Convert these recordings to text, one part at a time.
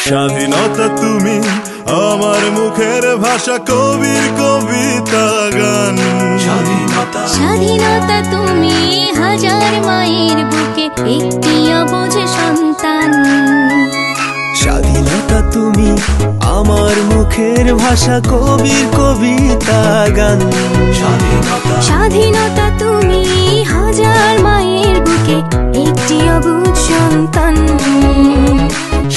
স্বাধীনতা তুমি আমার মুখের ভাষা, কবির কবিতা গান। স্বাধীনতা স্বাধীনতা তুমি হাজার মায়ের বুকে একটি অবুঝ সন্তান। স্বাধীনতা তুমি আমার মুখের ভাষা, কবির কবিতা গান। স্বাধীনতা স্বাধীনতা তুমি হাজার মায়ের বুকে একটি অবুঝ সন্তান।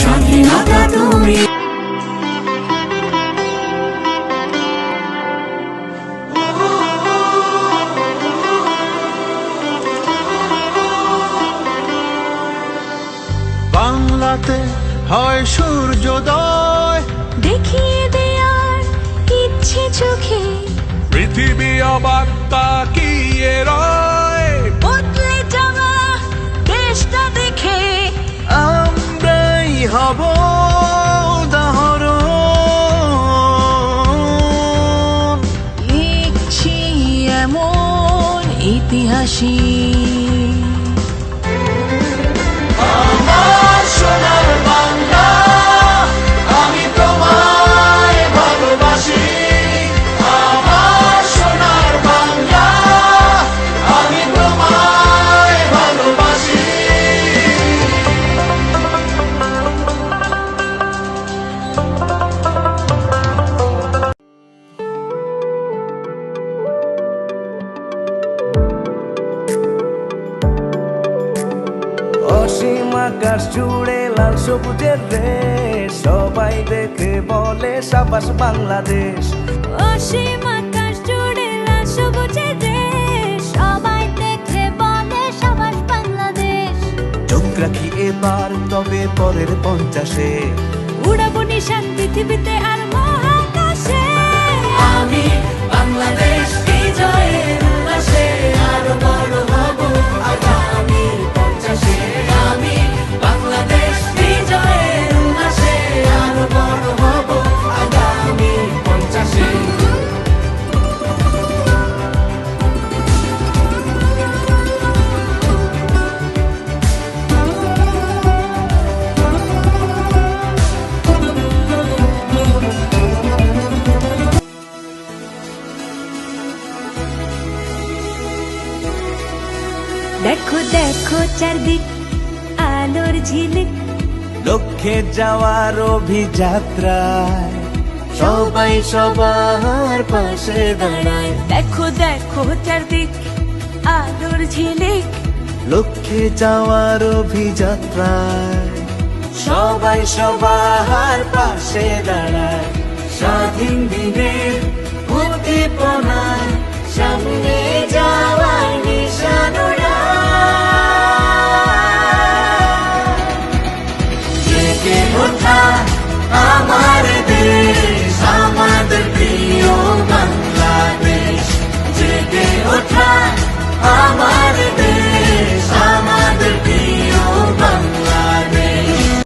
স্বাধীনতা তুমি বাংলাতে হয় সূর্যোদয়, দেখিয়ে দেয়ার ইচ্ছে চোখে, পৃথিবী অবাক তাকিয়ে রয়। বদলে যাওয়া দেশটা দেখে আমরাই হব উদাহরণ, লিখছি এমন ইতিহাসী। আমার সোনার বাংলা, আমি তোমায় ভালোবাসি। আমার সোনার বাংলা, আমি তোমায় ভালোবাসি। অসীম আকাশ জুড়ে লাল সবুজের রেশ, সবাই দেখে বলে সাবাস বাংলাদেশ। অসীম আকাশ জুড়ে লাল সবুজের দেশ, সবাই দেখে বলে সাবাস বাংলাদেশ। চোখ রাখি এবার তবে পরের 50-এ, উড়াবো নিশান পৃথিবীতে আর মহাকাশে। আমি বাংলাদেশ বিজয়ের উল্লাসে আরো বড় হব আগামী 50-এ। আমি বাংলাদেশ বিজয়ের উল্লাসে আরো বড় হব আগামী 50-এ। দেখো দেখো চারদিক আলোর ঝিলিক, লক্ষ্যে যাওয়ার অভিযাত্রায় সবাই সবার পাশে দাঁড়ায়। দেখো দেখো চারদিক আলোর ঝিলিক, লক্ষ্যে যাওয়ার অভিযাত্রায় সবাই সবার পাশে দাঁড়ায়। স্বাধীন দিনের উদ্দীপনায় সামনে যাওয়ার নিশান